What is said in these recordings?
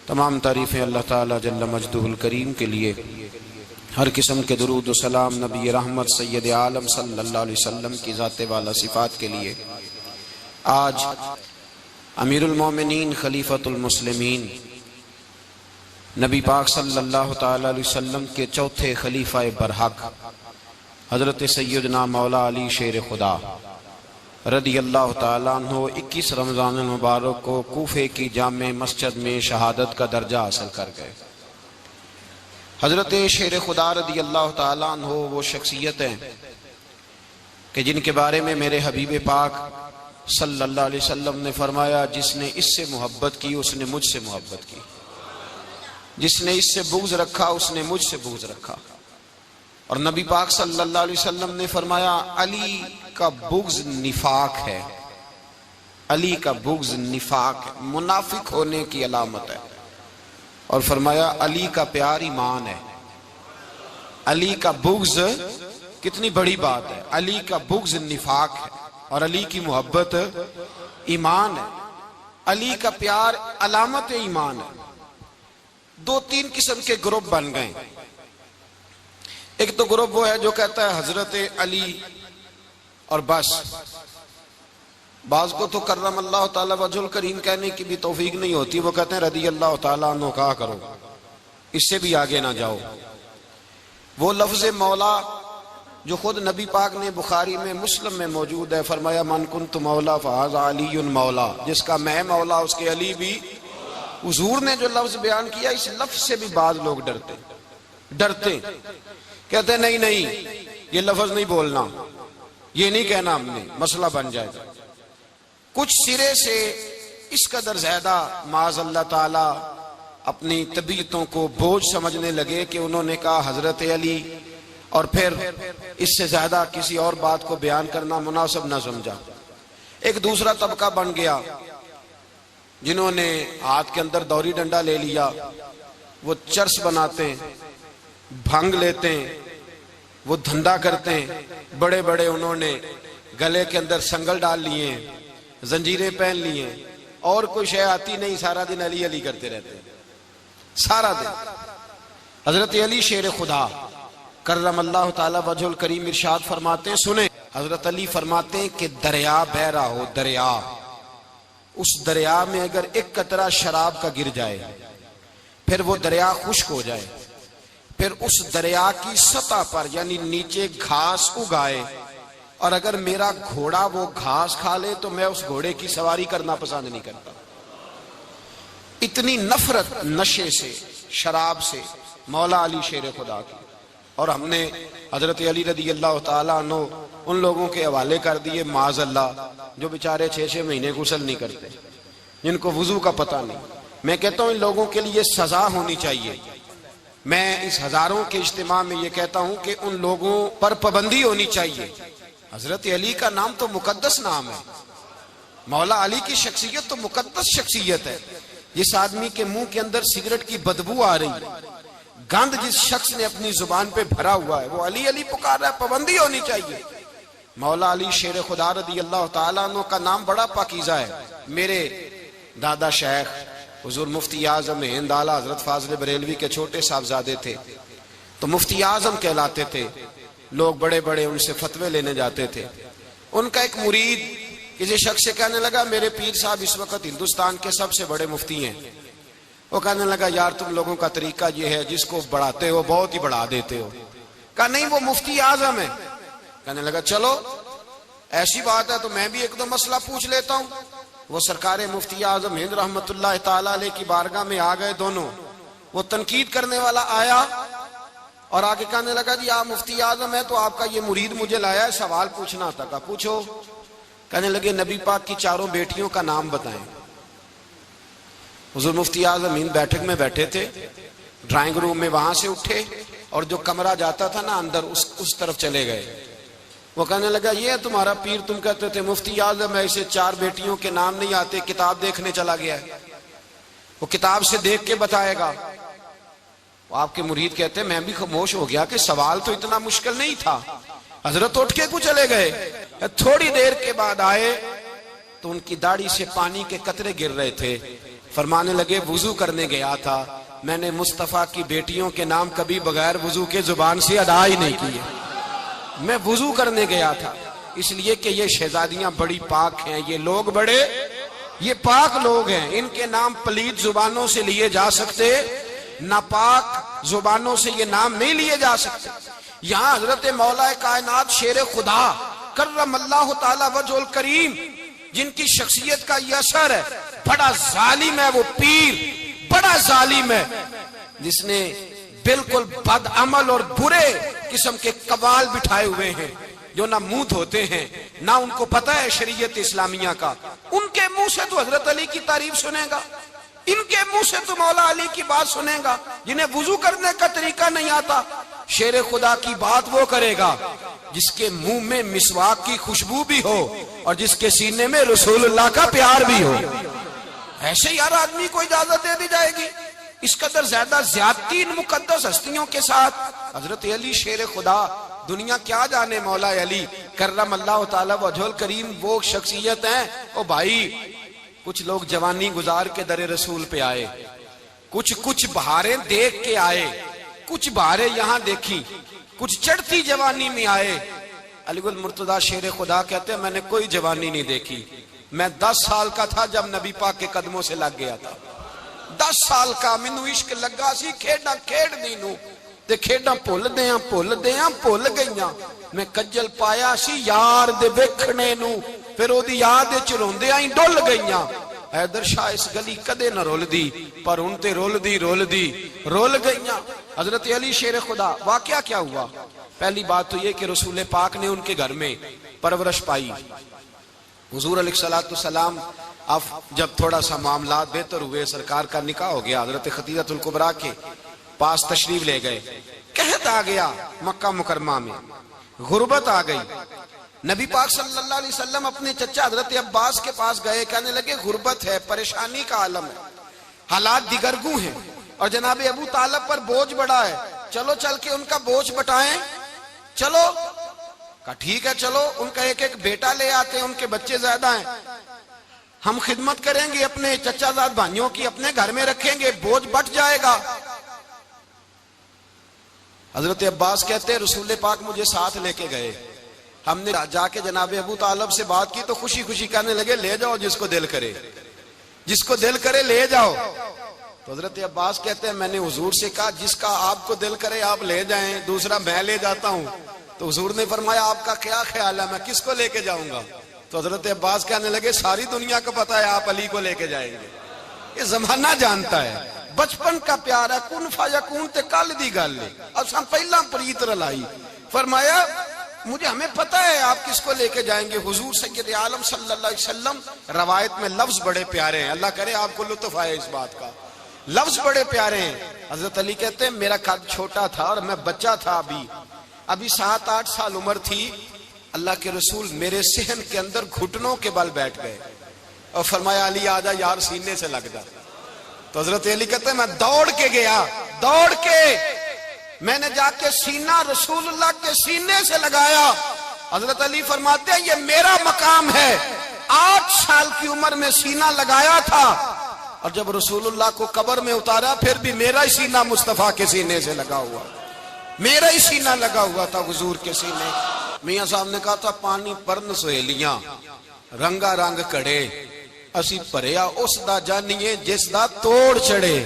تمام تعریفیں اللہ تعالیٰ جل مجدہ الکریم کے لیے، ہر قسم کے درود و سلام نبی رحمت سید عالم صلی اللہ علیہ وسلم کی ذات والا صفات کے لیے۔ آج امیر المومنین خلیفۃ المسلمین نبی پاک صلی اللہ تعالیٰ علیہ وسلم کے چوتھے خلیفہ برحق حضرت سیدنا مولا علی شیر خدا رضی اللہ تعالیٰ عنہ 21 رمضان المبارک کو کوفے کی جامع مسجد میں شہادت کا درجہ حاصل کر گئے۔ حضرت شیر خدا رضی اللہ تعالیٰ عنہ وہ شخصیت ہیں کہ جن کے بارے میں میرے حبیب پاک صلی اللہ علیہ وسلم نے فرمایا، جس نے اس سے محبت کی اس نے مجھ سے محبت کی، جس نے اس سے بغض رکھا اس نے مجھ سے بغض رکھا۔ اور نبی پاک صلی اللہ علیہ وسلم نے فرمایا علی کا بغض نفاق ہے، علی کا بغض نفاق ہے، منافق ہونے کی علامت ہے۔ اور فرمایا علی کا پیار ایمان ہے، علی کا بغض کتنی بڑی بات ہے، علی کا بغض نفاق ہے اور علی کی محبت ایمان ہے، علی کا پیار علامت ایمان ہے۔ دو تین قسم کے گروپ بن گئے۔ ایک تو گروپ وہ ہے جو کہتا ہے حضرت علی اور بس، بعض کو تو کرم اللہ تعالیٰ وجہ الکریم کہنے کی بھی توفیق نہیں ہوتی، وہ کہتے ہیں رضی اللہ تعالیٰ عنہ کہا کرو، اس سے بھی آگے نہ جاؤ۔ وہ لفظ مولا جو خود نبی پاک نے بخاری میں مسلم میں موجود ہے، فرمایا من کنت مولا فہذا علی مولا، جس کا میں مولا اس کے علی بھی۔ حضور نے جو لفظ بیان کیا اس لفظ سے بھی بعض لوگ ڈرتے کہتے ہیں نہیں یہ لفظ نہیں بولنا، یہ نہیں کہنا، ہم نے مسئلہ بن جائے گا۔ کچھ سرے سے اس قدر زیادہ معاذ اللہ تعالی اپنی طبیعتوں کو بوجھ سمجھنے لگے کہ انہوں نے کہا حضرت علی، اور پھر اس سے زیادہ کسی اور بات کو بیان کرنا مناسب نہ سمجھا۔ ایک دوسرا طبقہ بن گیا جنہوں نے ہاتھ کے اندر دوری ڈنڈا لے لیا، وہ چرس بناتے ہیں، بھنگ لیتے ہیں، وہ دھندا کرتے ہیں، بڑے بڑے انہوں نے گلے کے اندر سنگل ڈال لیے ہیں، زنجیریں پہن لی ہیں، اور کوئی شے آتی نہیں، سارا دن علی علی کرتے رہتے ہیں سارا دن۔ حضرت علی شیر خدا کرم اللہ تعالی وجہ الکریم ارشاد فرماتے ہیں، سنیں، حضرت علی فرماتے ہیں کہ دریا بہ رہا ہو، دریا، اس دریا میں اگر ایک قطرہ شراب کا گر جائے، پھر وہ دریا خشک ہو جائے، پھر اس دریا کی سطح پر یعنی نیچے گھاس اگائے، اور اگر میرا گھوڑا وہ گھاس کھا لے تو میں اس گھوڑے کی سواری کرنا پسند نہیں کرتا۔ اتنی نفرت نشے سے، شراب سے مولا علی شیر خدا کی۔ اور ہم نے حضرت علی رضی اللہ تعالیٰ عنہ ان لوگوں کے حوالے کر دیے معاذ اللہ جو بیچارے 6 مہینے غسل نہیں کرتے، جن کو وضو کا پتہ نہیں۔ میں کہتا ہوں ان لوگوں کے لیے سزا ہونی چاہیے۔ میں اس ہزاروں کے اجتماع میں یہ کہتا ہوں کہ ان لوگوں پر پابندی ہونی چاہیے۔ حضرت علی کا نام تو مقدس نام ہے، مولا علی کی شخصیت تو مقدس شخصیت ہے۔ جس آدمی کے منہ کے اندر سگریٹ کی بدبو آ رہی، گند جس شخص نے اپنی زبان پہ بھرا ہوا ہے، وہ علی علی پکار رہا ہے، پابندی ہونی چاہیے۔ مولا علی شیر خدا رضی اللہ تعالیٰ عنہ کا نام بڑا پاکیزہ ہے۔ میرے دادا شیخ حضور مفتی اعظم ہند اعلیٰ حضرت فاضل بریلوی کے چھوٹے صاحبزادے تھے، تو مفتی اعظم کہلاتے تھے، لوگ بڑے بڑے ان سے فتوے لینے جاتے تھے۔ ان کا ایک مرید کسی شخص سے کہنے لگا میرے پیر صاحب اس وقت ہندوستان کے سب سے بڑے مفتی ہیں۔ وہ کہنے لگا یار تم لوگوں کا طریقہ یہ ہے جس کو بڑھاتے ہو بہت ہی بڑھا دیتے ہو۔ کہا نہیں وہ مفتی اعظم ہے۔ کہنے لگا چلو ایسی بات ہے تو میں بھی ایک دو مسئلہ پوچھ لیتا ہوں۔ وہ سرکار مفتی اعظم ہند رحمت اللہ تعالیٰ علیہ کی بارگاہ میں آ گئے دونوں۔ وہ تنقید کرنے والا آیا اور آگے کہنے لگا جی آپ مفتی اعظم ہے تو آپ کا یہ مرید مجھے لایا ہے، سوال پوچھنا تھا۔ کہا پوچھو۔ کہنے لگے نبی پاک کی 4 بیٹیوں کا نام بتائیں۔ حضور مفتی اعظم ہند بیٹھک میں بیٹھے تھے، ڈرائنگ روم میں وہاں سے اٹھے اور جو کمرہ جاتا تھا نا اندر اس طرف چلے گئے۔ وہ کہنے لگا یہ ہے تمہارا پیر، تم کہتے تھے مفتی اعظم ہے، اسے 4 بیٹیوں کے نام نہیں آتے، کتاب دیکھنے چلا گیا ہے، وہ کتاب سے دیکھ کے بتائے گا۔ وہ آپ کے مرید کہتے ہیں میں بھی خاموش ہو گیا کہ سوال تو اتنا مشکل نہیں تھا۔ حضرت اٹھ کے کو چلے گئے، تھوڑی دیر کے بعد آئے تو ان کی داڑھی سے پانی کے قطرے گر رہے تھے۔ فرمانے لگے وضو کرنے گیا تھا، میں نے مصطفیٰ کی بیٹیوں کے نام کبھی بغیر وضو کے زبان سے ادا ہی نہیں کیے، میں وضو کرنے گیا تھا، اس لیے کہ یہ شہزادیاں بڑی پاک ہیں، یہ لوگ بڑے یہ پاک لوگ ہیں، ان کے نام پلید زبانوں سے لیے جا سکتے، ناپاک زبانوں سے یہ نام نہیں لیے جا سکتے۔ یہاں حضرت مولا کائنات شیر خدا کرم اللہ تعالی وجہ الکریم، جن کی شخصیت کا یہ اثر ہے، بڑا ظالم ہے وہ پیر، بڑا ظالم ہے جس نے بالکل بد عمل اور برے قسم کے قوال بٹھائے ہوئے ہیں، جو نہ منہ دھوتے ہیں نہ ان کو پتہ ہے شریعت اسلامیہ کا۔ ان کے منہ سے تو حضرت علی کی تعریف سنے گا، ان کے منہ سے تو مولا علی کی بات سنے گا، جنہیں وضو کرنے کا طریقہ نہیں آتا۔ شیر خدا کی بات وہ کرے گا جس کے منہ میں مسواک کی خوشبو بھی ہو اور جس کے سینے میں رسول اللہ کا پیار بھی ہو۔ ایسے ہی ہر آدمی کو اجازت دے دی جائے گی؟ اس قدر زیادہ زیادتی ان مقدس ہستیوں کے ساتھ۔ حضرت علی شیر خدا، دنیا کیا جانے مولا علی کرم اللہ تعالی وجہ الکریم وہ شخصیت ہیں۔ او بھائی، کچھ لوگ جوانی گزار کے در رسول پہ آئے، کچھ بہاریں دیکھ کے آئے، کچھ بہاریں یہاں دیکھی، کچھ چڑھتی جوانی میں آئے۔ علی گل مرتضیٰ شیر خدا کہتے ہیں میں نے کوئی جوانی نہیں دیکھی، میں 10 سال کا تھا جب نبی پاک کے قدموں سے لگ گیا تھا، 10 سال کا مینوں عشق لگا سی، کھیڈاں کھیڈ دی نوں تے کھیڈاں بھول گئیاں، میں کجل پایا سی یار دے ویکھنے نوں، پھر او دی یاد وچ روندیاں ہی ڈل گئیاں۔ حیدر شاہ اس گلی کدے نہ رول دی، پر ان تے رول گئیاں۔ حضرت علی شیر خدا، واقعہ کیا ہوا؟ پہلی بات تو یہ کہ رسول پاک نے ان کے گھر میں پرورش پائی۔ حضور علیہ السلام اب جب تھوڑا سا معاملات بہتر ہوئے، سرکار کا نکاح ہو گیا، حضرت خدیجہ الکبریٰ کے پاس تشریف لے گئے، قحط آ گیا مکہ مکرمہ میں، غربت آ گئی۔ نبی پاک صلی اللہ علیہ وسلم اپنے چچا حضرت عباس کے پاس گئے، کہنے لگے غربت ہے، پریشانی کا عالم ہے، حالات دیگرگوں ہیں، اور جناب ابو طالب پر بوجھ بڑا ہے، چلو چل کے ان کا بوجھ بٹائیں۔ چلو کہا ٹھیک ہے، چلو ان کا ایک بیٹا لے آتے ہیں، ان کے بچے زیادہ ہیں، ہم خدمت کریں گے اپنے چچا زاد بھائیوں کی، اپنے گھر میں رکھیں گے، بوجھ بٹ جائے گا۔ حضرت عباس کہتے ہیں رسول پاک مجھے ساتھ لے کے گئے، ہم نے جا کے جناب ابو طالب سے بات کی تو خوشی خوشی کہنے لگے لے جاؤ جس کو دل کرے، جس کو دل کرے لے جاؤ۔ تو حضرت عباس کہتے ہیں میں نے حضور سے کہا جس کا آپ کو دل کرے آپ لے جائیں، دوسرا میں لے جاتا ہوں۔ تو حضور نے فرمایا آپ کا کیا خیال ہے، میں کس کو لے کے جاؤں گا؟ تو حضرت عباس کہنے لگے ساری دنیا کو پتا ہے آپ علی کو لے کے جائیں گے، یہ زمانہ جانتا ہے، بچپن کا پیار ہے، کن فیکون تے کل دی گل ہے، اساں پہلا پریت رلائی۔ فرمایا مجھے ہمیں پتہ ہے آپ کس کو لے کے جائیں گے، حضور سید عالم صلی اللہ علیہ وسلم۔ روایت میں لفظ بڑے پیارے ہیں، اللہ کرے آپ کو لطف آئے اس بات کا، لفظ بڑے پیارے ہیں۔ حضرت علی کہتے ہیں میرا قد چھوٹا تھا اور میں بچہ تھا، ابھی 7-8 سال عمر تھی، اللہ کے رسول میرے صحن کے اندر گھٹنوں کے بل بیٹھ گئے اور فرمایا علی آجا یار سینے سے لگ جا۔ تو حضرت علی کہتے ہیں میں دوڑ کے گیا، دوڑ کے میں نے جا کے سینہ رسول اللہ کے سینے سے لگایا۔ حضرت علی فرماتے ہیں یہ میرا مقام ہے، 8 سال کی عمر میں سینہ لگایا تھا، اور جب رسول اللہ کو قبر میں اتارا پھر بھی میرا ہی سینہ مصطفیٰ کے سینے سے لگا ہوا، میرا ہی سینہ لگا ہوا تھا حضور کے سینے۔ میاں صاحب نے کہا تھا پانی پرن سہیلیاں رنگا رنگ کڑے، اسی پریا اس دا جانیے جس دا توڑ چڑے۔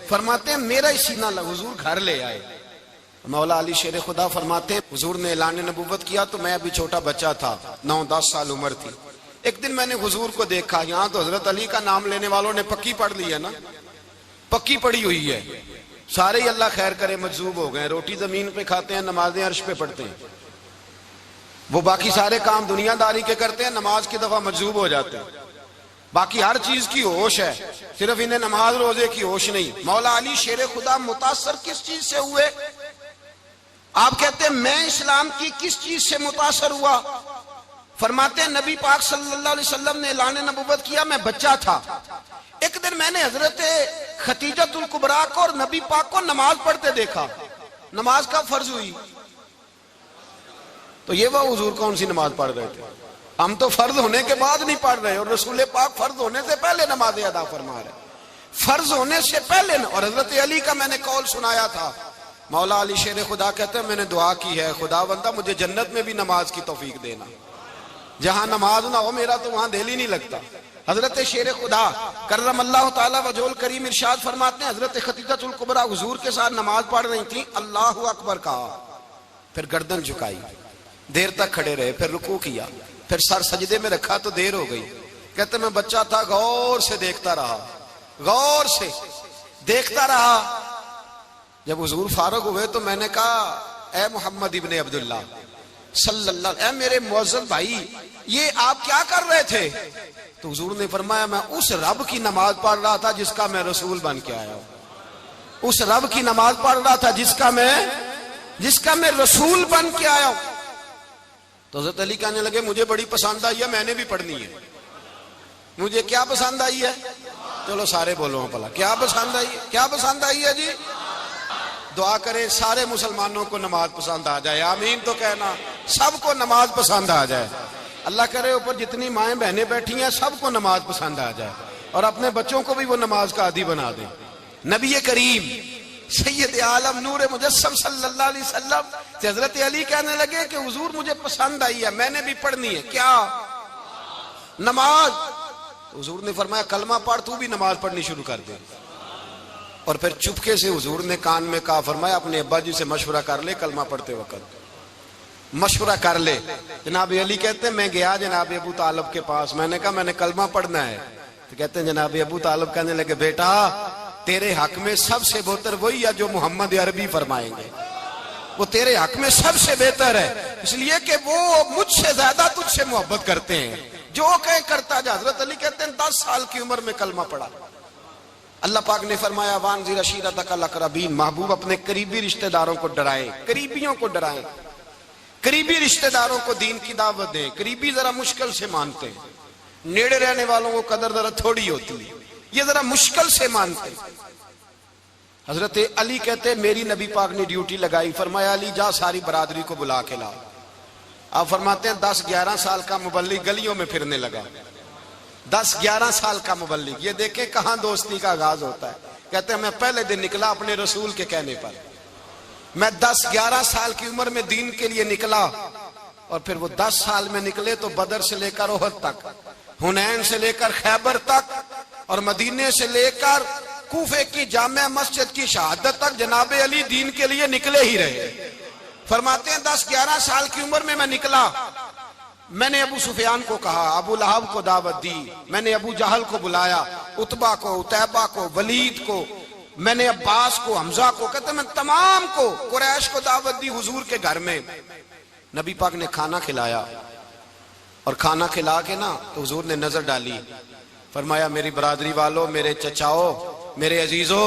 فرماتے ہیں میرا ہی سینہ لگا، حضور گھر لے آئے۔ مولا علی شیر خدا فرماتے ہیں حضور نے اعلان نبوت کیا تو میں ابھی چھوٹا بچہ تھا، 9-10 سال عمر تھی۔ ایک دن میں نے حضور کو دیکھا، یہاں تو حضرت علی کا نام لینے والوں نے پکی پڑھ لی ہے نا، پکی پڑھی ہوئی ہے، سارے ہی اللہ خیر کرے مجذوب ہو گئے، روٹی زمین پہ کھاتے ہیں، نمازیں عرش پہ پڑھتے ہیں، وہ باقی سارے کام دنیا داری کے کرتے ہیں، نماز کی دفعہ مجذوب ہو جاتے ہیں، باقی ہر چیز کی ہوش ہے، صرف انہیں نماز روزے کی ہوش نہیں۔ مولا علی شیر خدا متاثر کس چیز سے ہوئے؟ آپ کہتے ہیں میں اسلام کی کس چیز سے متاثر ہوا؟ فرماتے ہیں نبی پاک صلی اللہ علیہ وسلم نے اعلان نبوت کیا، میں بچہ تھا، ایک دن میں نے حضرت خدیجہ الکبریٰ کو اور نبی پاک کو نماز پڑھتے دیکھا۔ نماز کا فرض ہوئی تو یہ وہ حضور کون سی نماز پڑھ رہے تھے؟ ہم تو فرض ہونے کے بعد نہیں پڑھ رہے، اور رسول پاک فرض ہونے سے پہلے نماز ادا فرما رہے۔ فرض ہونے سے پہلے نہ. اور حضرت علی کا میں نے قول سنایا تھا، مولا علی شیر خدا کہتے ہیں میں نے دعا کی ہے خدا بندہ مجھے جنت میں بھی نماز کی توفیق دینا، جہاں نماز نہ ہو میرا تو وہاں دل ہی نہیں لگتا. حضرت شیر خدا کرم اللہ تعالیٰ وجہ الکریم ارشاد فرماتے ہیں حضرت خدیجہ الکبریٰ حضور کے ساتھ نماز پڑھ رہی تھیں، اللہ اکبر کہا، پھر گردن جھکائی، دیر تک کھڑے رہے، پھر رکوع کیا، پھر سر سجدے میں رکھا تو دیر ہو گئی. کہتے میں بچہ تھا غور سے دیکھتا رہا، غور سے دیکھتا رہا. جب حضور فارغ ہوئے تو میں نے کہا اے محمد ابن عبداللہ صلی اللہ علیہ وسلم، اے میرے معزز بھائی یہ آپ کیا کر رہے تھے؟ تو حضور نے فرمایا میں اس رب کی نماز پڑھ رہا تھا جس کا میں رسول بن کے آیا ہوں، اس رب کی نماز پڑھ رہا تھا جس کا میں رسول بن کے آیا ہوں. تو حضرت علی کہنے لگے مجھے بڑی پسند آئی ہے، میں نے بھی پڑھنی ہے. مجھے کیا پسند آئی ہے؟ چلو سارے بولو پلا کیا پسند آئی ہے؟ کیا پسند آئی ہے جی؟ دعا کریں سارے مسلمانوں کو نماز پسند آ جائے، آمین تو کہنا، سب کو نماز پسند آ جائے. اللہ کرے اوپر جتنی مائیں بہنیں بیٹھی ہیں سب کو نماز پسند آ جائے، اور اپنے بچوں کو بھی وہ نماز کا عادی بنا دیں. نبی کریم سید عالم نور مجسم صلی اللہ علیہ وسلم سے حضرت علی کہنے لگے کہ حضور مجھے پسند آئی ہے، میں نے بھی پڑھنی ہے. کیا؟ نماز. حضور نے فرمایا کلمہ پڑھ، تو بھی نماز پڑھنی شروع کر دے. اور پھر چپکے سے حضور نے کان میں کہا، فرمایا اپنے ابا جی سے مشورہ کر لے کلمہ پڑھتے وقت، مشورہ کر لے. جناب علی کہتے ہیں میں گیا جناب ابو طالب کے پاس، میں نے کہا میں نے کلمہ پڑھنا ہے. تو کہتے ہیں جناب ابو طالب کہنے لگے بیٹا تیرے حق میں سب سے بہتر وہی ہے جو محمد عربی فرمائیں گے، وہ تیرے حق میں سب سے بہتر ہے، اس لیے کہ وہ مجھ سے زیادہ تجھ سے محبت کرتے ہیں، جو کہیں کرتا جا. حضرت علی کہتے ہیں 10 سال کی عمر میں کلمہ پڑھا. اللہ پاک نے فرمایا وانذر عشیرتک الاقربین، محبوب اپنے قریبی رشتہ داروں کو ڈرائیں، قریبیوں کو ڈرائیں، قریبی رشتہ داروں کو دین کی دعوت دیں. قریبی ذرا مشکل سے مانتے ہیں، نیڑے رہنے والوں کو قدر ذرا تھوڑی ہوتی ہے، یہ ذرا مشکل سے مانتے ہیں. حضرت علی کہتے ہیں میری نبی پاک نے ڈیوٹی لگائی، فرمایا علی جا ساری برادری کو بلا کے لا. آپ فرماتے ہیں 10-11 سال کا مبلغ گلیوں میں پھرنے لگا، 10-11 سال کا مبلغ. یہ دیکھیں کہاں دوستی کا آغاز ہوتا ہے. کہتے ہیں میں پہلے دن نکلا اپنے رسول کے کہنے پر، میں 10-11 سال کی عمر میں دین کے لیے نکلا، اور پھر وہ 10 سال میں نکلے تو بدر سے لے کر احد تک، حنین سے لے کر خیبر تک، اور مدینے سے لے کر کوفے کی جامع مسجد کی شہادت تک جناب علی دین کے لیے نکلے ہی رہے. فرماتے ہیں 10-11 سال کی عمر میں نکلا. میں نے ابو سفیان کو کہا، ابو لہب کو دعوت دی، میں نے ابو جہل کو بلایا، عتبہ کو، عتیبہ کو، ولید کو، میں نے عباس کو، حمزہ کو، کہتے میں تمام کو، قریش کو دعوت دی حضور کے گھر میں. نبی پاک نے کھانا کھلایا، اور کھانا کھلا کے نا تو حضور نے نظر ڈالی، فرمایا میری برادری والوں، میرے چچاؤ، میرے عزیزو،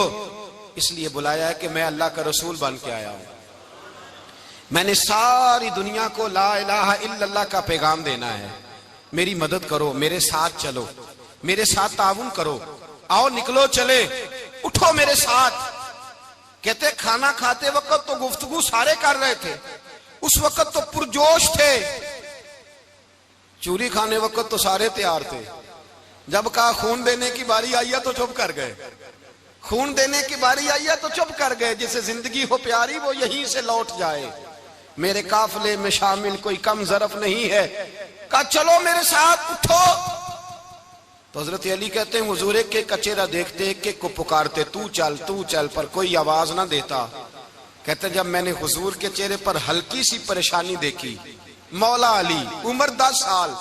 اس لیے بلایا ہے کہ میں اللہ کا رسول بن کے آیا ہوں. میں نے ساری دنیا کو لا الہ الا اللہ کا پیغام دینا ہے، میری مدد کرو، میرے ساتھ چلو، میرے ساتھ تعاون کرو، آؤ نکلو چلے، اٹھو میرے ساتھ. کہتے کھانا کھاتے وقت تو گفتگو سارے کر رہے تھے، اس وقت تو پرجوش تھے، چوری کھانے وقت تو سارے تیار تھے. جب کہا خون دینے کی باری آئی ہے تو چپ کر گئے، خون دینے کی باری آئی ہے تو چپ کر گئے. جسے زندگی ہو پیاری وہ یہیں سے لوٹ جائے، میرے قافلے میں شامل کوئی کم ظرف نہیں ہے. کہا چلو میرے ساتھ اٹھو. تو حضرت علی کہتے ہیں حضور ایک ایک کا چہرہ دیکھتے، ایک ایک کو پکارتے، تو چل، پر کوئی آواز نہ دیتا. کہتے جب میں نے حضور کے چہرے پر ہلکی سی پریشانی دیکھی، مولا علی عمر 10 سال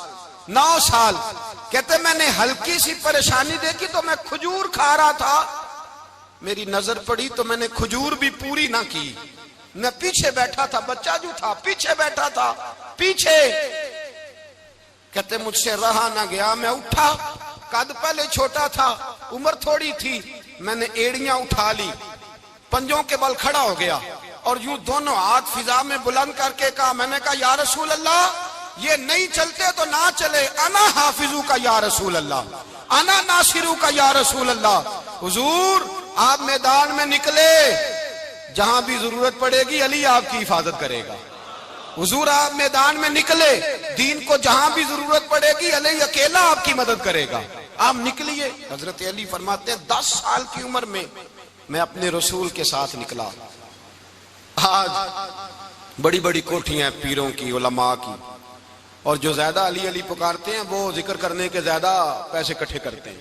9 سال، کہتے میں نے ہلکی سی پریشانی دیکھی تو میں کھجور کھا رہا تھا، میری نظر پڑی تو میں نے کھجور بھی پوری نہ کی، میں پیچھے بیٹھا تھا، بچہ جو تھا پیچھے بیٹھا تھا، پیچھے. کہتے مجھ سے رہا نہ گیا، میں اٹھا، قد پہلے چھوٹا تھا، عمر تھوڑی تھی، میں نے ایڑیاں اٹھا لی، پنجوں کے بل کھڑا ہو گیا، اور یوں دونوں ہاتھ فضا میں بلند کر کے کہا، میں نے کہا یا رسول اللہ یہ نہیں چلتے تو نہ چلے، انا حافظو کا یا رسول اللہ، انا ناصرو کا یا رسول اللہ. حضور آپ میدان میں نکلے، جہاں بھی ضرورت پڑے گی علی آپ کی حفاظت کرے گا. حضور آپ میدان میں نکلے، دین کو جہاں بھی ضرورت پڑے گی علی اکیلا آپ کی مدد کرے گا. آپ نکلیے. حضرت علی فرماتے ہیں 10 سال کی عمر میں اپنے رسول کے ساتھ نکلا. آج بڑی بڑی کوٹھیاں ہیں پیروں کی، علماء کی، اور جو زیادہ علی علی پکارتے ہیں وہ ذکر کرنے کے زیادہ پیسے اکٹھے کرتے ہیں،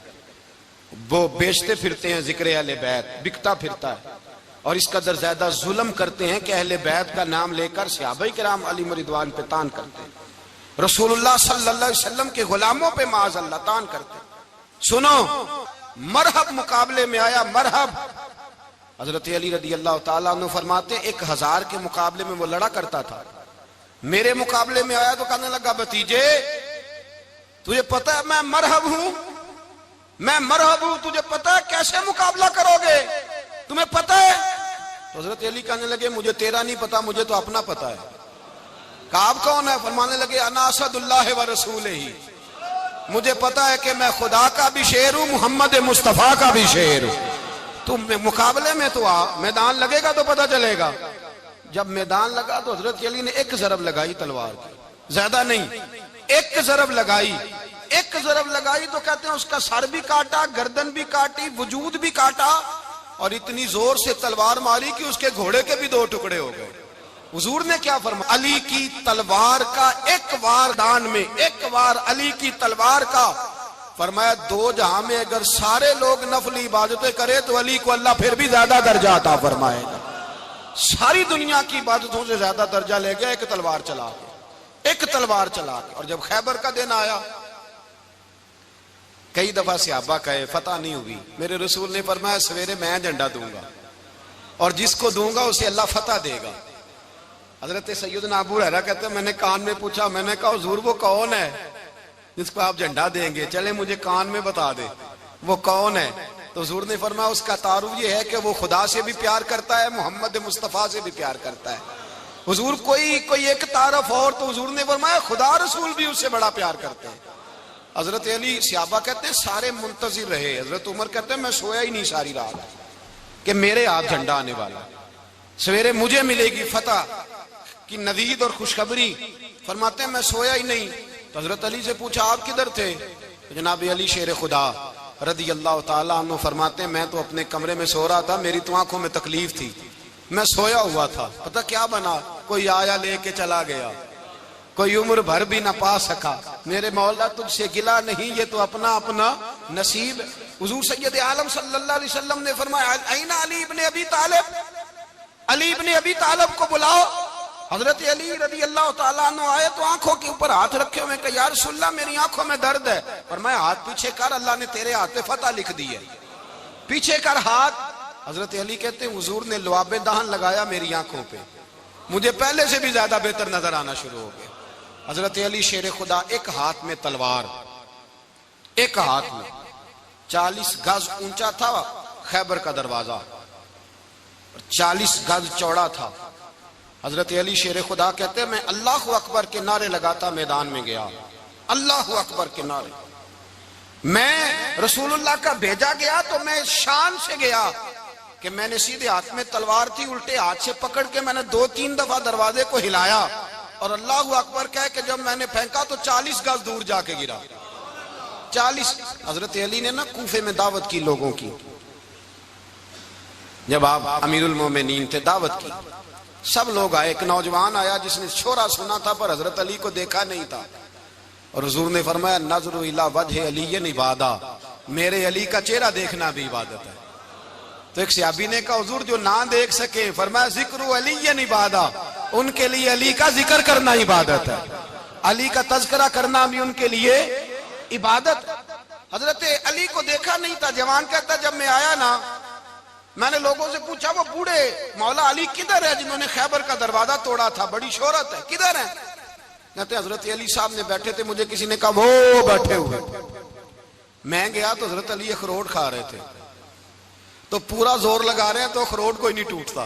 وہ بیچتے پھرتے ہیں ذکر اہل بیت، بکتا پھرتا ہے، اور اس قدر زیادہ ظلم کرتے ہیں کہ اہل بیت کا نام لے کر صحابہ کرام علی رضوان پہ تان کرتے ہیں، رسول اللہ صلی اللہ علیہ وسلم کے غلاموں پہ معاذ اللہ تان کرتے ہیں. سنو، مرحب مقابلے میں آیا، مرحب. حضرت علی رضی اللہ تعالیٰ عنہ فرماتے ہیں 1000 کے مقابلے میں وہ لڑا کرتا تھا، میرے مقابلے میں آیا تو کہنے لگا بھتیجے تجھے پتا ہے میں مرحب ہوں، میں مرحب ہوں، تجھے پتا ہے کیسے مقابلہ کرو گے، تمہیں پتا ہے؟ تو حضرت علی کہنے لگے مجھے تیرا نہیں پتا، مجھے تو اپنا پتا ہے. کہا آپ کون ہے؟ فرمانے لگے انا اسد اللہ و رسولہ، مجھے پتا ہے کہ میں خدا کا بھی شیر ہوں، محمد مصطفیٰ کا بھی شیر ہوں. تم مقابلے میں تو آ، میدان لگے گا تو پتہ چلے گا. جب میدان لگا تو حضرت علی نے ایک ضرب لگائی تلوار کی، زیادہ نہیں، ایک ضرب لگائی. ایک ضرب لگائی تو کہتے ہیں اس کا سر بھی کاٹا، گردن بھی کاٹی، وجود بھی کاٹا، اور اتنی زور سے تلوار ماری کہ اس کے گھوڑے کے بھی 2 ٹکڑے ہو گئے. حضور نے کیا فرمایا؟ علی کی تلوار کا ایک وار دان میں، ایک وار علی کی تلوار کا، فرمایا 2 جہاں میں اگر سارے لوگ نفلی عبادتیں کرے تو علی کو اللہ پھر بھی زیادہ درجہ عطا فرمائے گا. ساری دنیا کی عبادتوں سے زیادہ درجہ لے گیا ایک تلوار چلا کے، ایک تلوار چلا کے. اور جب خیبر کا دن آیا، کئی دفعہ صحابہ کہے فتح نہیں ہوئی، میرے رسول نے فرمایا سویرے میں جھنڈا دوں گا اور جس کو دوں گا اسے اللہ فتح دے گا. حضرت سیدنا ابو ہریرہ کہتے ہیں میں نے کان میں پوچھا، میں نے کہا حضور وہ کون ہے جس کو آپ جھنڈا دیں گے؟ چلے مجھے کان میں بتا دے وہ کون ہے. تو حضور نے فرمایا اس کا تعارف یہ ہے کہ وہ خدا سے بھی پیار کرتا ہے، محمد مصطفیٰ سے بھی پیار کرتا ہے. حضور کوئی ایک تعارف اور، تو حضور نے فرمایا خدا رسول بھی اس سے بڑا پیار کرتے ہیں. حضرت علی، صحابہ کہتے ہیں سارے منتظر رہے. حضرت عمر کہتے ہیں میں سویا ہی نہیں ساری رات کہ میرے ہاتھ جھنڈا آنے والا، سویرے مجھے ملے گی فتح کی نوید اور خوشخبری. فرماتے ہیں میں سویا ہی نہیں. تو حضرت علی سے پوچھا آپ کدھر تھے؟ جناب علی شیر خدا رضی اللہ تعالیٰ عنہ فرماتے ہیں میں تو اپنے کمرے میں سو رہا تھا، میری تو آنکھوں میں تکلیف تھی، میں سویا ہوا تھا. پتہ کیا بنا؟ کوئی آیا لے کے چلا گیا، کوئی عمر بھر بھی نہ پا سکا. میرے مولا تجھ سے گلا نہیں، یہ تو اپنا اپنا نصیب. حضور سید عالم صلی اللہ علیہ وسلم نے فرمایا این علی ابن ابی طالب، علی ابن ابی طالب کو بلاؤ. حضرت علی رضی اللہ تعالیٰ عنہ آئے تو آنکھوں کے اوپر ہاتھ رکھے ہوئے کہ یا رسول اللہ میری آنکھوں میں درد ہے. فرمایا ہاتھ پیچھے کر، اللہ نے تیرے ہاتھ پہ فتح لکھ دی ہے، پیچھے کر ہاتھ. حضرت علی کہتے ہیں حضور نے لعاب دہن لگایا میری آنکھوں پہ، مجھے پہلے سے بھی زیادہ بہتر نظر آنا شروع ہو گیا. حضرت علی شیر خدا، ایک ہاتھ میں تلوار، ایک ہاتھ میں 40 گز اونچا تھا خیبر کا دروازہ، 40 گز چوڑا تھا. حضرت علی شیر خدا کہتے ہیں میں اللہ اکبر کے نعرے لگاتا میدان میں گیا، اللہ اکبر کے نعرے. میں رسول اللہ کا بھیجا گیا تو میں شان سے گیا کہ میں نے سیدھے ہاتھ میں تلوار تھی، الٹے ہاتھ سے پکڑ کے میں نے 2-3 دفعہ دروازے کو ہلایا اور اللہ اکبر کہہ کہ جب میں نے پھینکا تو 40 گز دور جا کے گرا. 40. حضرت علی نے نا کوفے میں دعوت کی لوگوں کی، جب آپ امیر المومنین تھے دعوت کی، سب لوگ آئے. ایک نوجوان آیا جس نے شورا سنا تھا پر حضرت علی کو دیکھا نہیں تھا، اور حضور نے فرمایا نظر الی وجہ علی عبادہ، میرے علی کا چہرہ دیکھنا بھی عبادت ہے. تو ایک صحابی نے کہا حضور جو نہ دیکھ سکے، فرمایا ذکر علی عبادہ، ان کے لیے علی کا ذکر کرنا عبادت ہے، علی کا تذکرہ کرنا بھی ان کے لیے عبادت. حضرت علی کو دیکھا نہیں تھا. جوان کہتا جب میں آیا نا میں نے لوگوں سے پوچھا وہ بوڑھے مولا علی کدھر ہے جنہوں نے خیبر کا دروازہ توڑا تھا، بڑی شہرت ہے، کدھر ہیں؟ کہتے حضرت علی صاحب نے بیٹھے تھے، مجھے کسی نے کہا وہ بیٹھے ہوئے. میں گیا تو حضرت علی اخروٹ کھا رہے تھے، تو پورا زور لگا رہے ہیں تو اخروٹ کوئی نہیں ٹوٹتا،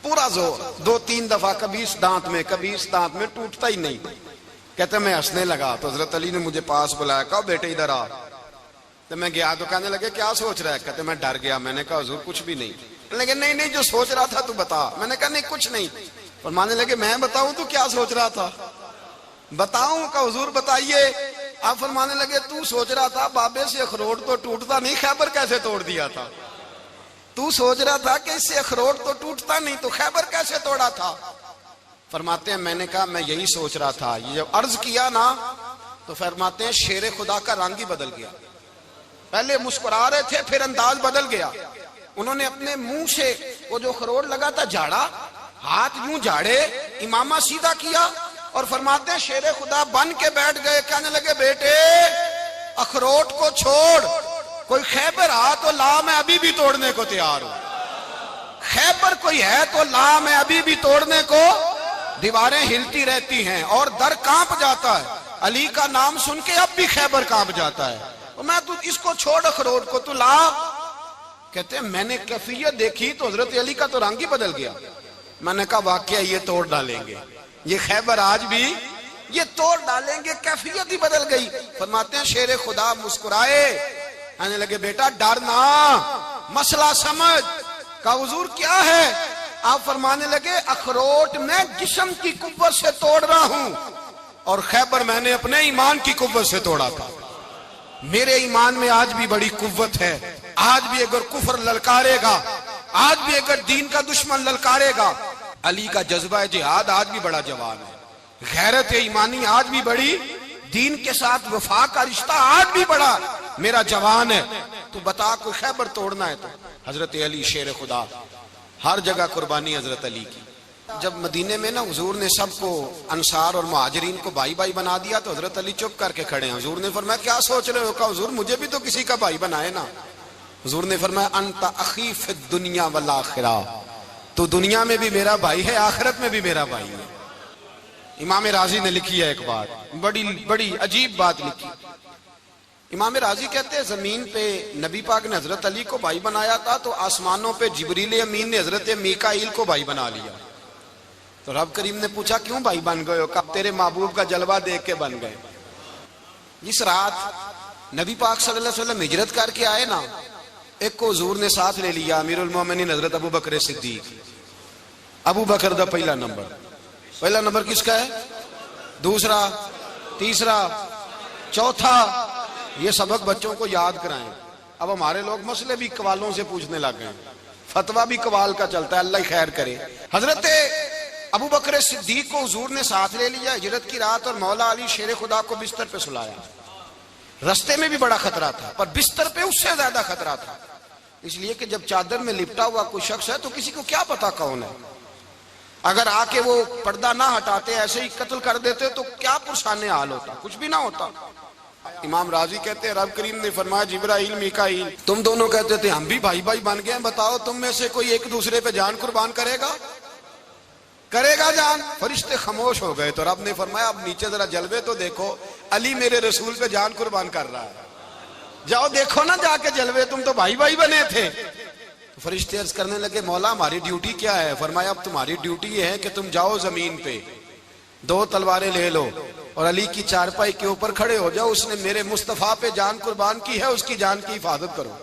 پورا زور 2-3 دفعہ، کبھی اس دانت میں کبھی اس دانت میں، ٹوٹتا ہی نہیں. کہتے میں ہنسنے لگا تو حضرت علی نے مجھے پاس بلایا، کہا بیٹے ادھر آ. تو میں گیا تو کہنے لگے کیا سوچ رہا ہے؟ کہتے میں ڈر گیا. میں نے کہا حضور کچھ بھی نہیں. لیکن نہیں جو سوچ رہا تھا تو بتا. میں نے کہا نہیں کچھ نہیں. فرمانے لگے میں بتاؤں تو کیا سوچ رہا تھا؟ بتاؤں؟ کہ حضور بتائیے. آپ فرمانے لگے تو سوچ رہا تھا بابے سے اخروٹ تو ٹوٹتا نہیں، خیبر کیسے توڑ دیا تھا؟ تو سوچ رہا تھا کہ اس سے اخروٹ تو ٹوٹتا نہیں تو خیبر کیسے توڑا تھا؟ فرماتے ہیں میں نے کہا میں یہی سوچ رہا تھا۔ یہ جب عرض کیا نا تو فرماتے ہیں شیر خدا کا رنگ ہی بدل گیا، پہلے مسکرا رہے تھے پھر انداز بدل گیا۔ انہوں نے اپنے منہ سے وہ جو اخروٹ لگا تھا جھاڑا، ہاتھ یوں جھاڑے، امامہ سیدھا کیا اور فرماتے ہیں شیر خدا بن کے بیٹھ گئے، کہنے لگے بیٹے اخروٹ کو چھوڑ، کوئی خیبر آ تو لا، میں ابھی بھی توڑنے کو تیار ہوں۔ خیبر کوئی ہے تو لا، میں ابھی بھی توڑنے کو، دیواریں ہلتی رہتی ہیں اور در کانپ جاتا ہے، علی کا نام سن کے اب بھی خیبر کانپ جاتا ہے، میں تو اس کو چھوڑ اخروٹ کو تو لا۔ کہتے ہیں میں نے کیفیت دیکھی تو حضرت علی کا تو رنگ ہی بدل گیا۔ میں نے کہا واقعہ یہ توڑ ڈالیں گے، یہ خیبر آج بھی یہ توڑ ڈالیں گے، کیفیت ہی بدل گئی۔ فرماتے ہیں شیر خدا مسکرائے، کہنے لگے بیٹا ڈرنا، مسئلہ سمجھ۔ کہا حضور کیا ہے؟ آپ فرمانے لگے اخروٹ میں جسم کی قوت سے توڑ رہا ہوں اور خیبر میں نے اپنے ایمان کی قوت سے توڑا تھا۔ میرے ایمان میں آج بھی بڑی قوت ہے، آج بھی اگر کفر للکارے گا، آج بھی اگر دین کا دشمن للکارے گا، علی کا جذبہ جہاد آج بھی بڑا جوان ہے، غیرت ایمانی آج بھی بڑی، دین کے ساتھ وفا کا رشتہ آج بھی بڑا میرا جوان ہے۔ تو بتا کوئی خیبر توڑنا ہے تو حضرت علی شیر خدا، ہر جگہ قربانی حضرت علی کی۔ جب مدینے میں نا حضور نے سب کو انصار اور مہاجرین کو بھائی بھائی بنا دیا تو حضرت علی چپ کر کے کھڑے ہیں۔ حضور نے فرمایا کیا سوچ رہے ہو؟ کہا حضور مجھے بھی تو کسی کا بھائی بنائے نا۔ حضور نے فرمایا انت اخی فی الدنیا والآخرہ، تو دنیا میں بھی میرا بھائی ہے، آخرت میں بھی میرا بھائی ہے۔ امام راضی نے لکھی ہے ایک بات، بڑی عجیب بات لکھی۔ امام راضی کہتے ہیں زمین پہ نبی پاک نے حضرت علی کو بھائی بنایا تھا تو آسمانوں پہ جبریل امین نے حضرت میکائیل کو بھائی بنا لیا۔ تو رب کریم نے پوچھا کیوں بھائی بن گئے ہو؟ کہا تیرے محبوب کا جلوہ دیکھ کے بن گئے۔ جس رات نبی پاک صلی اللہ علیہ وسلم ہجرت کر کے آئے نا، ایک کو حضور نے ساتھ لے لیا، امیر المومنین حضرت ابو بکر صدیق۔ ابو بکر دا پہلا نمبر کس کا ہے؟ دوسرا، تیسرا، چوتھا، یہ سبق بچوں کو یاد کرائیں۔ اب ہمارے لوگ مسئلے بھی قوالوں سے پوچھنے لگ گئے، فتویٰ بھی قوال کا چلتا ہے، اللہ خیر کرے۔ حضرت ابو بکر صدیق کو حضور نے ساتھ لے لیا ہجرت کی رات، اور مولا علی شیر خدا کو بستر پہ سلایا۔ رستے میں بھی بڑا خطرہ تھا پر بستر پہ اس سے زیادہ خطرہ تھا، اس لیے کہ جب چادر میں لپٹا ہوا کوئی شخص ہے تو کسی کو کیا پتا کون ہے، اگر آ کے وہ پردہ نہ ہٹاتے ایسے ہی قتل کر دیتے تو کیا پرسان حال ہوتا، کچھ بھی نہ ہوتا۔ امام راضی کہتے ہیں رب کریم نے فرمایا جبرائیل میکائیل تم دونوں کہتے تھے ہم بھی بھائی بھائی بن گئے ہیں، بتاؤ تم میں سے کوئی ایک دوسرے پہ جان قربان کرے گا جان؟ فرشتے خاموش ہو گئے تو رب نے فرمایا اب نیچے ذرا جلوے تو دیکھو، علی میرے رسول پہ جان قربان کر رہا ہے، جاؤ دیکھو نا جا کے جلوے، تم تو بھائی بھائی بنے تھے۔ تو فرشتے عرض کرنے لگے مولا ہماری ڈیوٹی کیا ہے؟ فرمایا اب تمہاری ڈیوٹی یہ ہے کہ تم جاؤ زمین پہ 2 تلواریں لے لو اور علی کی چارپائی کے اوپر کھڑے ہو جاؤ، اس نے میرے مصطفیٰ پہ جان قربان کی ہے، اس کی جان کی حفاظت کرو،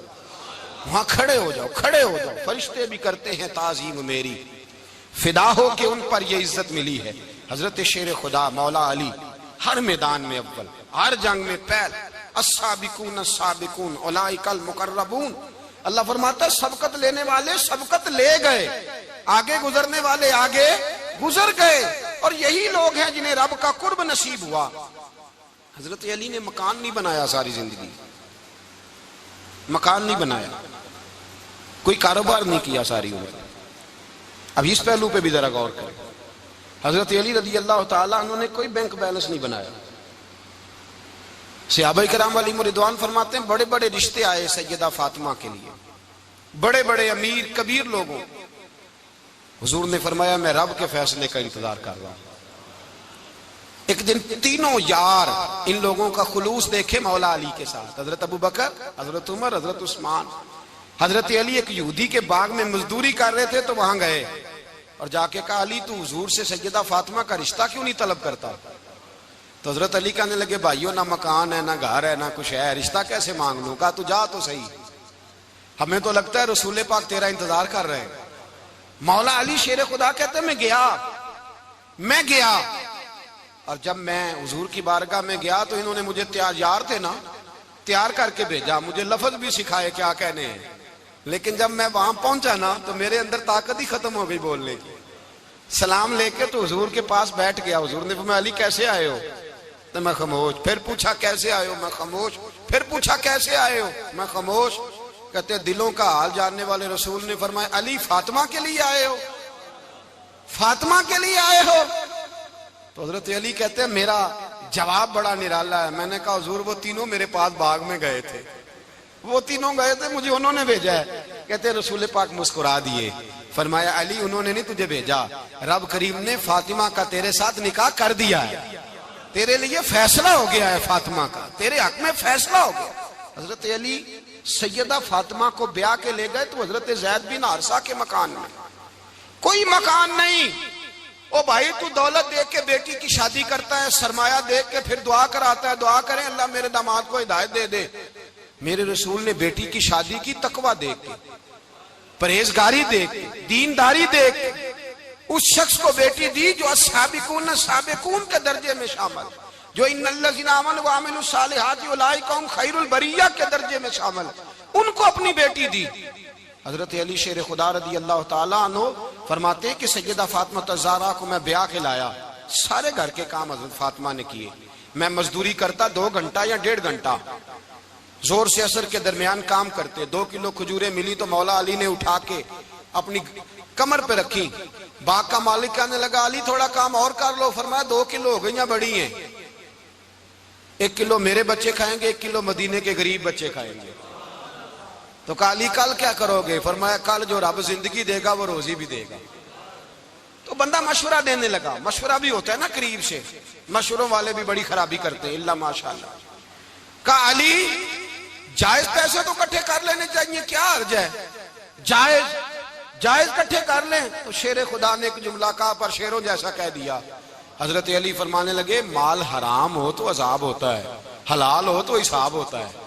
وہاں کھڑے ہو جاؤ۔ فرشتے بھی کرتے ہیں تعظیم میری، فدا ہو کہ ان پر یہ عزت ملی ہے۔ حضرت شیر خدا مولا علی ہر میدان میں اول، ہر جنگ میں پہل، السابقون السابقون اولئک المقربون۔ اللہ فرماتا ہے سبقت لینے والے سبقت لے گئے، آگے گزرنے والے آگے گزر گئے، اور یہی لوگ ہیں جنہیں رب کا قرب نصیب ہوا۔ حضرت علی نے مکان نہیں بنایا، ساری زندگی مکان نہیں بنایا، کوئی کاروبار نہیں کیا ساری عمر۔ اب اس پہلو پہ بھی ذرا غور کریں، حضرت علی رضی اللہ تعالیٰ عنہ نے کوئی بینک بیلنس نہیں بنایا۔ صحابہ کرام علیہم رضوان فرماتے ہیں بڑے بڑے رشتے آئے سیدہ فاطمہ کے لیے، بڑے بڑے امیر کبیر لوگوں، حضور نے فرمایا میں رب کے فیصلے کا انتظار کر رہا ہوں۔ ایک دن تینوں یار ان لوگوں کا خلوص دیکھے مولا علی کے ساتھ، حضرت ابو بکر، حضرت عمر، حضرت عثمان۔ حضرت علی ایک یہودی کے باغ میں مزدوری کر رہے تھے تو وہاں گئے اور جا کے کہا علی تو حضور سے سیدہ فاطمہ کا رشتہ کیوں نہیں طلب کرتا؟ تو حضرت علی کہنے لگے بھائیو نہ مکان ہے نہ گھر ہے نہ کچھ ہے، رشتہ کیسے مانگ لوں؟ کہا تو جا تو صحیح، ہمیں تو لگتا ہے رسول پاک تیرا انتظار کر رہے ہیں۔ مولا علی شیر خدا کہتے ہیں میں گیا اور جب میں حضور کی بارگاہ میں گیا تو انہوں نے مجھے تیار تھے نا، تیار کر کے بھیجا، مجھے لفظ بھی سکھائے کیا کہنے ہیں، لیکن جب میں وہاں پہنچا نا تو میرے اندر طاقت ہی ختم ہو گئی بولنے کی۔ سلام لے کے تو حضور کے پاس بیٹھ گیا، حضور نے فرمایا علی کیسے آئے ہو؟ تو میں خاموش۔ پھر پوچھا کیسے آئے ہو؟ میں خاموش۔ پھر پوچھا کیسے آئے ہو؟ میں خاموش۔ کہتے دلوں کا حال جاننے والے رسول نے فرمایا علی فاطمہ کے لیے آئے ہو؟ فاطمہ کے لیے آئے ہو؟ تو حضرت علی کہتے ہیں میرا جواب بڑا نرالا ہے۔ میں نے کہا حضور وہ تینوں میرے پاس باغ میں گئے تھے، وہ تینوں گئے تھے، مجھے انہوں نے بھیجا ہے۔ کہتے رسول پاک مسکرا دیے، فرمایا علی انہوں نے نہیں تجھے بھیجا، رب کریم نے فاطمہ کا تیرے ساتھ نکاح کر دیا ہے، تیرے لیے فیصلہ ہو گیا ہے، فاطمہ کا تیرے حق میں فیصلہ ہو گیا۔ حضرت علی سیدہ فاطمہ کو بیاہ کے لے گئے تو حضرت زید بن حارثہ کے مکان میں، کوئی مکان نہیں۔ او بھائی تو دولت دیکھ کے بیٹی کی شادی کرتا ہے، سرمایہ دیکھ کے پھر دعا کراتا ہے، دعا کریں اللہ میرے داماد کو ہدایت دے دے۔ میرے رسول نے بیٹی کی شادی کی تقوی دیکھ کے، پرہیزگاری دیکھ کے، دینداری دیکھ کے اس شخص کو بیٹی دی جو السابقون السابقون کے درجے میں شامل، جو ان الذین آمنوا وعملوا الصالحات اولئک هم خیر البریہ کے درجے میں شامل، ان کو اپنی بیٹی دی۔ حضرت علی شیر خدا رضی اللہ تعالیٰ عنہ فرماتے کہ سیدہ فاطمہ الزہرا کو میں بیاہ کے لایا، سارے گھر کے کام حضرت فاطمہ نے کیے، میں مزدوری کرتا 2 گھنٹہ یا 1.5 گھنٹہ، زور سے عصر کے درمیان کام کرتے، 2 کلو کھجوریں ملی تو مولا علی نے اٹھا کے اپنی کمر پہ رکھی، باغ کا مالک کہنے لگا علی تھوڑا کام اور کر لو، فرمایا 2 کلو ہو گئیں بڑی ہیں، 1 کلو میرے بچے کھائیں گے، 1 کلو مدینے کے غریب بچے کھائیں گے۔ تو کہا علی کل کیا کرو گے؟ فرمایا کل جو رب زندگی دے گا وہ روزی بھی دے گا۔ تو بندہ مشورہ دینے لگا، مشورہ بھی ہوتا ہے نا قریب سے، مشوروں والے بھی بڑی خرابی کرتے ہیں اللہ ماشاءاللہ۔ کہا علی جائز پیسے تو کٹھے کر لینے چاہیے، کیا حرج ہے، جائز کٹھے کر لیں۔ تو شیر خدا نے ایک جملہ کہا پر شیروں جیسا کہہ دیا۔ حضرت علی فرمانے لگے مال حرام ہو تو عذاب ہوتا ہے، حلال ہو تو حساب ہوتا ہے،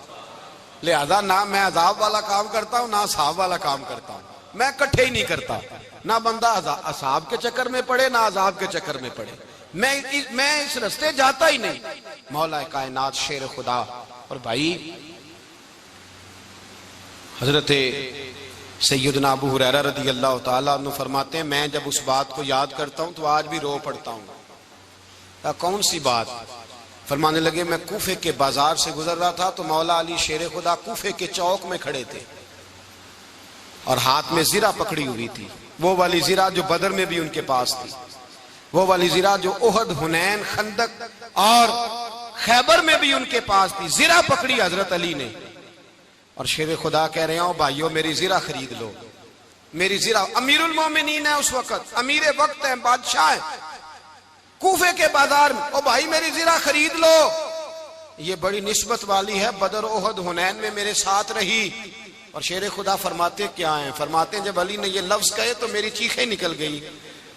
لہذا نہ میں عذاب والا کام کرتا ہوں نہ حساب والا کام کرتا ہوں، میں کٹھے ہی نہیں کرتا، نہ بندہ حساب کے چکر میں پڑے نہ عذاب کے چکر میں پڑے، میں اس رستے جاتا ہی نہیں۔ مولا کائنات شیر خدا۔ اور بھائی حضرت سیدنا ابو ہریرہ رضی اللہ تعالیٰ عنہ فرماتے ہیں میں جب اس بات کو یاد کرتا ہوں تو آج بھی رو پڑتا ہوں۔ کون سی بات؟ فرمانے لگے میں کوفے کے بازار سے گزر رہا تھا تو مولا علی شیر خدا کوفے کے چوک میں کھڑے تھے اور ہاتھ میں زرہ پکڑی ہوئی تھی، وہ والی زرہ جو بدر میں بھی ان کے پاس تھی، وہ والی زرہ جو احد، حنین، خندق اور خیبر میں بھی ان کے پاس تھی، زرہ پکڑی حضرت علی نے اور شیر خدا کہہ رہے ہیں بھائیو میری زرہ خرید لو، میری زرہ۔ امیر المومنین ہے اس وقت، امیر وقت ہے، بادشاہ ہے، کوفے کے بازار میں، او بھائی میری زرہ خرید لو، یہ بڑی نسبت والی ہے، بدر، احد، حنین میں میرے ساتھ رہی۔ اور شیر خدا فرماتے کیا ہیں؟ فرماتے ہیں جب علی نے یہ لفظ کہے تو میری چیخیں نکل گئی۔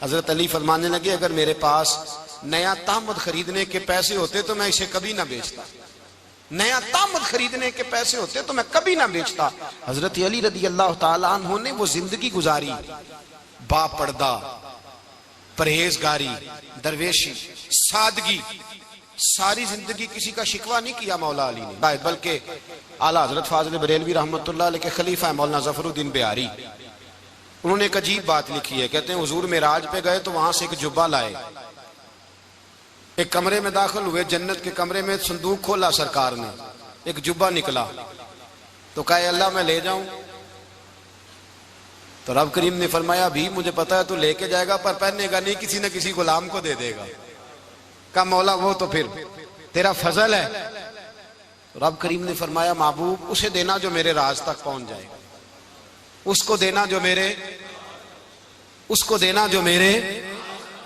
حضرت علی فرمانے لگے اگر میرے پاس نیا تامد خریدنے کے پیسے ہوتے تو میں اسے کبھی نہ بیچتا، نیا تامد خریدنے کے پیسے ہوتے تو میں کبھی نہ بیچتا۔ حضرت علی رضی اللہ تعالیٰ عنہ نے وہ زندگی گزاری، با پردہ، پرہیزگاری، درویشی، سادگی، ساری زندگی کسی کا شکوہ نہیں کیا مولا علی نے، بلکہ اعلیٰ حضرت فاضل بریلوی رحمۃ اللہ علیہ کے خلیفہ مولانا ظفر الدین بہاری، انہوں نے ایک عجیب بات لکھی ہے، کہتے ہیں حضور معراج پہ گئے تو وہاں سے ایک جبہ لائے، ایک کمرے میں داخل ہوئے، جنت کے کمرے میں صندوق کھولا سرکار نے، ایک جبہ نکلا تو کہا اللہ میں لے جاؤں؟ تو رب کریم نے فرمایا بھی مجھے پتا ہے تو لے کے جائے گا پر پہننے گا نہیں، کسی نہ کسی غلام کو دے دے گا۔ کہا مولا وہ تو پھر تیرا فضل ہے۔ تو رب کریم نے فرمایا محبوب اسے دینا جو میرے راز تک پہنچ جائے، اس کو دینا جو میرے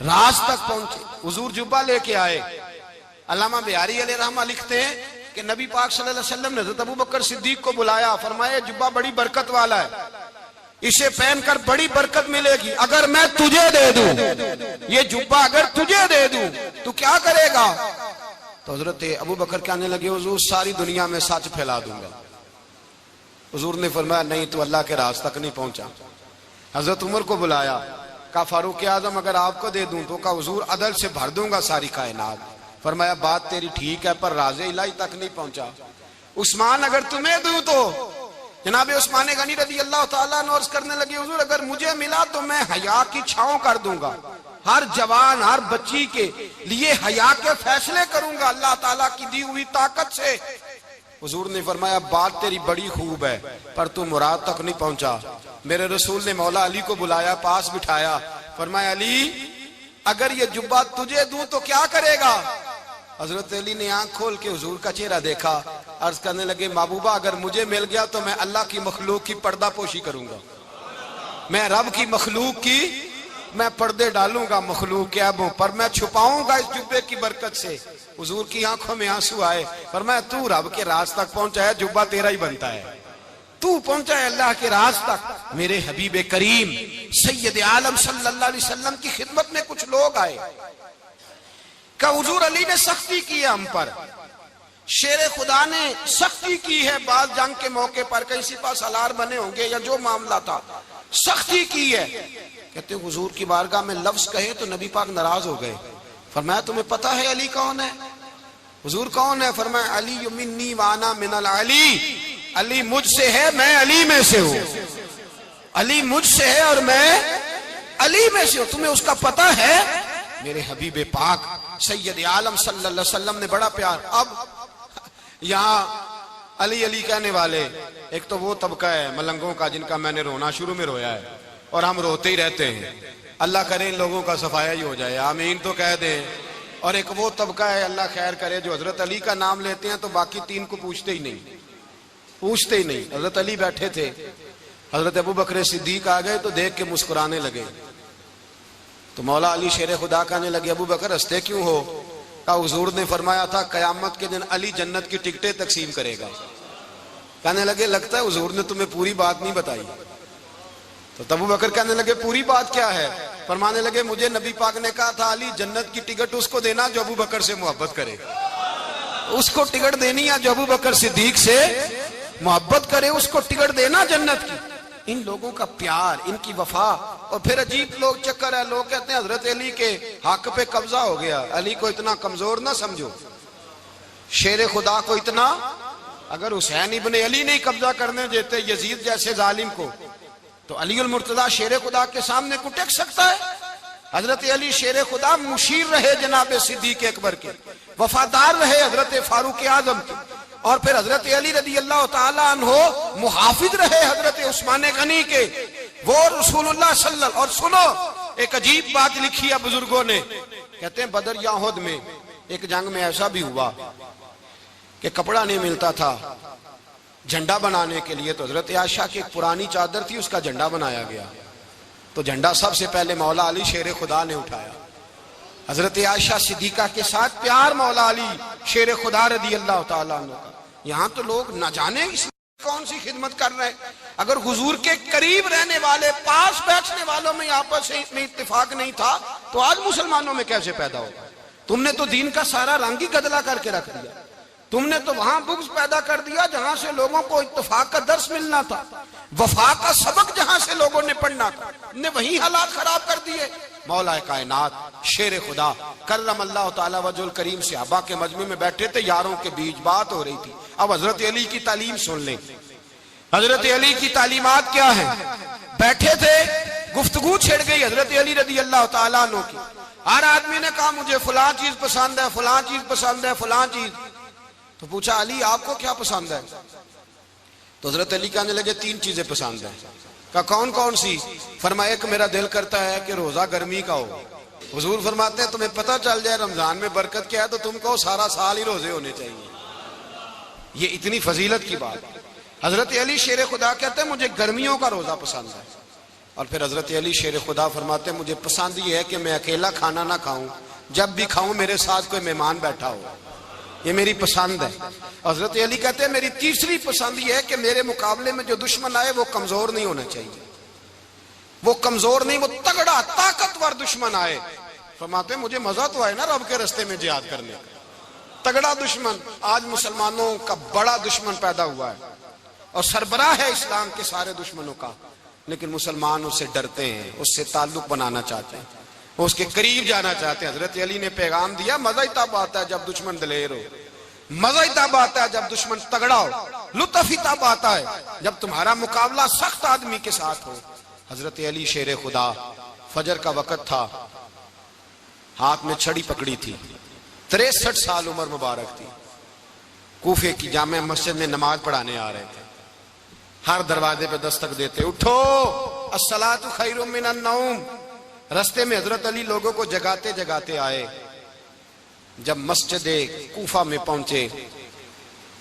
راز تک پہنچے۔ حضور جبہ لے کے آئے۔ علامہ بہاری علیہ رحمہ لکھتے ہیں کہ نبی پاک صلی اللہ علیہ وسلم نے حضرت ابو بکر صدیق کو بلایا، فرمایا جبہ بڑی برکت والا ہے، اسے پہن کر بڑی برکت ملے گی، اگر میں تجھے دے دوں یہ جبہ، اگر تجھے دے دوں تو کیا کرے گا؟ تو حضرت ابو بکر کہنے لگے حضور ساری دنیا میں سچ پھیلا دوں گا۔ حضور نے فرمایا نہیں تو اللہ کے راز تک نہیں پہنچا۔ حضرت عمر کو بلایا، کہا فاروق اعظم اگر آپ کو دے دوں تو کہا حضور عدل سے بھر دوں گا ساری کائنات. فرمایا بات تیری ٹھیک ہے پر راز الہی تک نہیں پہنچا. عثمان اگر تمہیں دوں تو جناب عثمان غنی رضی اللہ تعالیٰ عنہ عرض کرنے لگے حضور اگر مجھے ملا تو میں حیا کی چھاؤں کر دوں گا, ہر جوان ہر بچی کے لیے حیا کے فیصلے کروں گا اللہ تعالیٰ کی دی ہوئی طاقت سے. حضور نے فرمایا بات تیری بڑی خوب ہے پر تو مراد تک نہیں پہنچا. میرے رسول نے مولا علی کو بلایا, پاس بٹھایا, فرمایا علی اگر یہ جبہ تجھے دوں تو کیا کرے گا؟ حضرت علی نے آنکھ کھول کے حضور کا چہرہ دیکھا, عرض کرنے لگے محبوبہ اگر مجھے مل گیا تو میں اللہ کی مخلوق کی پردہ پوشی کروں گا, میں رب کی مخلوق کی میں پردے ڈالوں گا مخلوق کے عیبوں پر, میں چھپاؤں گا اس جبے کی برکت سے. حضور کی آنکھوں میں آنسو آئے, فرمایا تو رب کے راز تک پہنچا ہے, جبہ تیرا ہی بنتا ہے, تو پہنچا ہے اللہ کے راز تک. میرے حبیب کریم سید عالم صلی اللہ علیہ وسلم کی خدمت میں کچھ لوگ آئے کہ حضور علی نے سختی کی ہے ہم پر, شیر خدا نے سختی کی ہے بعض جنگ کے موقع پر, کہیں سپاہ سالار بنے ہوں گے یا جو معاملہ تھا, سختی کی ہے. کہتے ہیں حضور کی بارگاہ میں لفظ کہے تو نبی پاک ناراض ہو گئے. فرمایا تمہیں پتا ہے علی کون ہے؟ حضور کون ہے؟ فرمایا علی منی وانا من العلی, علی مجھ سے ہے میں علی میں سے ہوں, علی مجھ سے ہے اور میں علی میں سے ہوں, تمہیں اس کا پتہ ہے؟ میرے حبیب پاک سید عالم صلی اللہ علیہ وسلم نے بڑا پیار. اب یہاں علی علی کہنے والے ایک تو وہ طبقہ ہے ملنگوں کا جن کا میں نے رونا شروع میں رویا ہے اور ہم روتے ہی رہتے ہیں, اللہ کرے ان لوگوں کا صفایا ہی ہو جائے, آمین تو کہہ دیں. اور ایک وہ طبقہ ہے اللہ خیر کرے جو حضرت علی کا نام لیتے ہیں تو باقی تین کو پوچھتے ہی نہیں. حضرت علی بیٹھے تھے, حضرت ابو بکر صدیق آ گئے تو دیکھ کے مسکرانے لگے. تو مولا علی شیر خدا کہنے لگے ابو بکر ہنستے کیوں ہو؟ کہا حضور نے فرمایا تھا قیامت کے دن علی جنت کی ٹکٹیں تقسیم کرے گا. کہنے لگے لگتا ہے حضور نے تمہیں پوری بات نہیں بتائی. تو ابو بکر کہنے لگے پوری بات کیا ہے؟ فرمانے لگے مجھے نبی پاک نے کہا تھا علی جنت کی ٹکٹ اس کو دینا جو ابو بکر سے محبت کرے, اس کو ٹکٹ دینی ہے جو ابو بکر صدیق سے محبت کرے, اس کو ٹکٹ دینا جنت کی. ان لوگوں کا پیار, ان کی وفا. اور پھر عجیب لوگ چکر ہے, لوگ کہتے ہیں حضرت علی کے حق پہ قبضہ ہو گیا. علی کو اتنا کمزور نہ سمجھو, شیر خدا کو اتنا, اگر حسین ابن علی نہیں قبضہ کرنے دیتے یزید جیسے ظالم کو تو علی المرتضی شیر خدا کے سامنے کو ٹک سکتا ہے؟ حضرت علی شیر خدا مشیر رہے جناب صدیق اکبر کے, وفادار رہے حضرت فاروق اعظم کے, اور پھر حضرت علی رضی اللہ تعالیٰ عنہ محافظ رہے حضرت عثمان غنی کے, وہ رسول اللہ صلی اللہ. اور سنو ایک عجیب بات لکھی ہے بزرگوں نے, کہتے ہیں بدر یا احد میں ایک جنگ میں ایسا بھی ہوا کہ کپڑا نہیں ملتا تھا جھنڈا بنانے کے لیے, تو حضرت عائشہ کی ایک پرانی چادر تھی اس کا جھنڈا بنایا گیا. تو جھنڈا سب سے پہلے مولا علی شیر خدا نے اٹھایا. حضرت عائشہ صدیقہ کے ساتھ پیار مولا علی شیر خدا رضی اللہ تعالیٰ عنہ کا. یہاں تو لوگ نہ جانے اس کون سی خدمت کر رہے. اگر حضور کے قریب رہنے والے پاس بیٹھنے والوں میں آپس میں اتفاق نہیں تھا تو آج مسلمانوں میں کیسے پیدا ہوگا؟ تم نے تو دین کا سارا رنگ ہی گدلا کر کے رکھ دیا. تم نے تو وہاں بغض پیدا کر دیا جہاں سے لوگوں کو اتفاق کا درس ملنا تھا, وفا کا سبق جہاں سے لوگوں نے پڑھنا تھا, نے وہی حالات خراب کر دیے. مولا کائنات شیر خدا کرم اللہ تعالیٰ وجہ الکریم صحابہ کے مجمع میں بیٹھے تھے, یاروں کے بیچ بات ہو رہی تھی. اب حضرت علی کی تعلیم سن لیں, حضرت علی کی تعلیمات کیا ہیں. بیٹھے تھے, گفتگو چھڑ گئی حضرت علی رضی اللہ تعالیٰ عنہ کی. ہر آدمی نے کہا مجھے فلاں چیز پسند ہے, فلاں چیز پسند ہے, فلاں چیز. تو پوچھا علی آپ کو کیا پسند ہے؟ تو حضرت علی کہنے لگے تین چیزیں پسند ہیں. کہا کون کون سی؟ فرمایا ایک میرا دل کرتا ہے کہ روزہ گرمی کا ہو. حضور فرماتے ہیں تمہیں پتہ چل جائے رمضان میں برکت کیا ہے تو تم کہو سارا سال ہی روزے ہونے چاہیے. یہ اتنی فضیلت کی بات. حضرت علی شیر خدا کہتے ہیں مجھے گرمیوں کا روزہ پسند ہے. اور پھر حضرت علی شیر خدا فرماتے ہیں مجھے پسند یہ ہے کہ میں اکیلا کھانا نہ کھاؤں, جب بھی کھاؤں میرے ساتھ کوئی مہمان بیٹھا ہو, یہ میری پسند ہے. حضرت علی کہتے ہیں میری تیسری پسند یہ ہے کہ میرے مقابلے میں جو دشمن آئے وہ کمزور نہیں ہونا چاہیے, وہ کمزور نہیں, وہ تگڑا طاقتور دشمن آئے. فرماتے ہیں مجھے مزہ تو آئے نا رب کے رستے میں جہاد کرنے کا. تگڑا دشمن, آج مسلمانوں کا بڑا دشمن پیدا ہوا ہے اور سربراہ ہے اسلام کے سارے دشمنوں کا. لیکن مسلمان اس سے ڈرتے ہیں، اس سے تعلق بنانا چاہتے ہیں، اس کے قریب جانا چاہتے ہیں۔ حضرت علی نے پیغام دیا، مزہ ہی تب آتا ہے جب دشمن دلیر ہو، مزہ ہی تب آتا ہے جب دشمن تگڑا ہو، لطف ہی تب آتا ہے جب تمہارا مقابلہ سخت آدمی کے ساتھ ہو۔ حضرت علی شیر خدا، فجر کا وقت تھا، ہاتھ میں چھڑی پکڑی تھی، 63 سال عمر مبارک تھی، کوفے کی جامع مسجد میں نماز پڑھانے آ رہے تھے۔ ہر دروازے پہ دستک دیتے، اٹھو الصلاۃ خیر من النوم۔ رستے میں حضرت علی لوگوں کو جگاتے جگاتے آئے۔ جب مسجد کوفہ میں پہنچے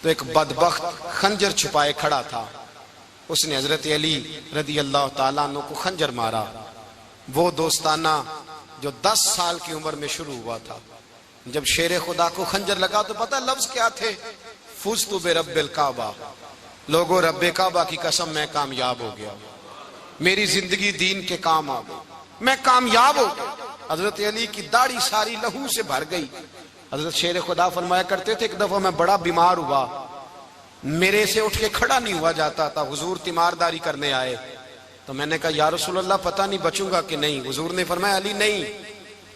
تو ایک بدبخت خنجر چھپائے کھڑا تھا، اس نے حضرت علی رضی اللہ تعالیٰ عنہ کو خنجر مارا۔ وہ دوستانہ جو 10 سال کی عمر میں شروع ہوا تھا، جب شیر خدا کو خنجر لگا تو پتہ لفظ کیا تھے؟ فزت برب الکعبہ، لوگوں رب کعبہ کی قسم میں کامیاب ہو گیا، میری زندگی دین کے کام آ گئی، میں کامیاب ہو گیا۔ حضرت علی کی داڑھی ساری لہو سے بھر گئی۔ حضرت شیر خدا فرمایا کرتے تھے، ایک دفعہ میں بڑا بیمار ہوا، میرے سے اٹھ کے کھڑا نہیں ہوا جاتا تھا، حضور تیمارداری کرنے آئے تو میں نے کہا یا رسول اللہ پتہ نہیں بچوں گا کہ نہیں۔ حضور نے فرمایا علی نہیں،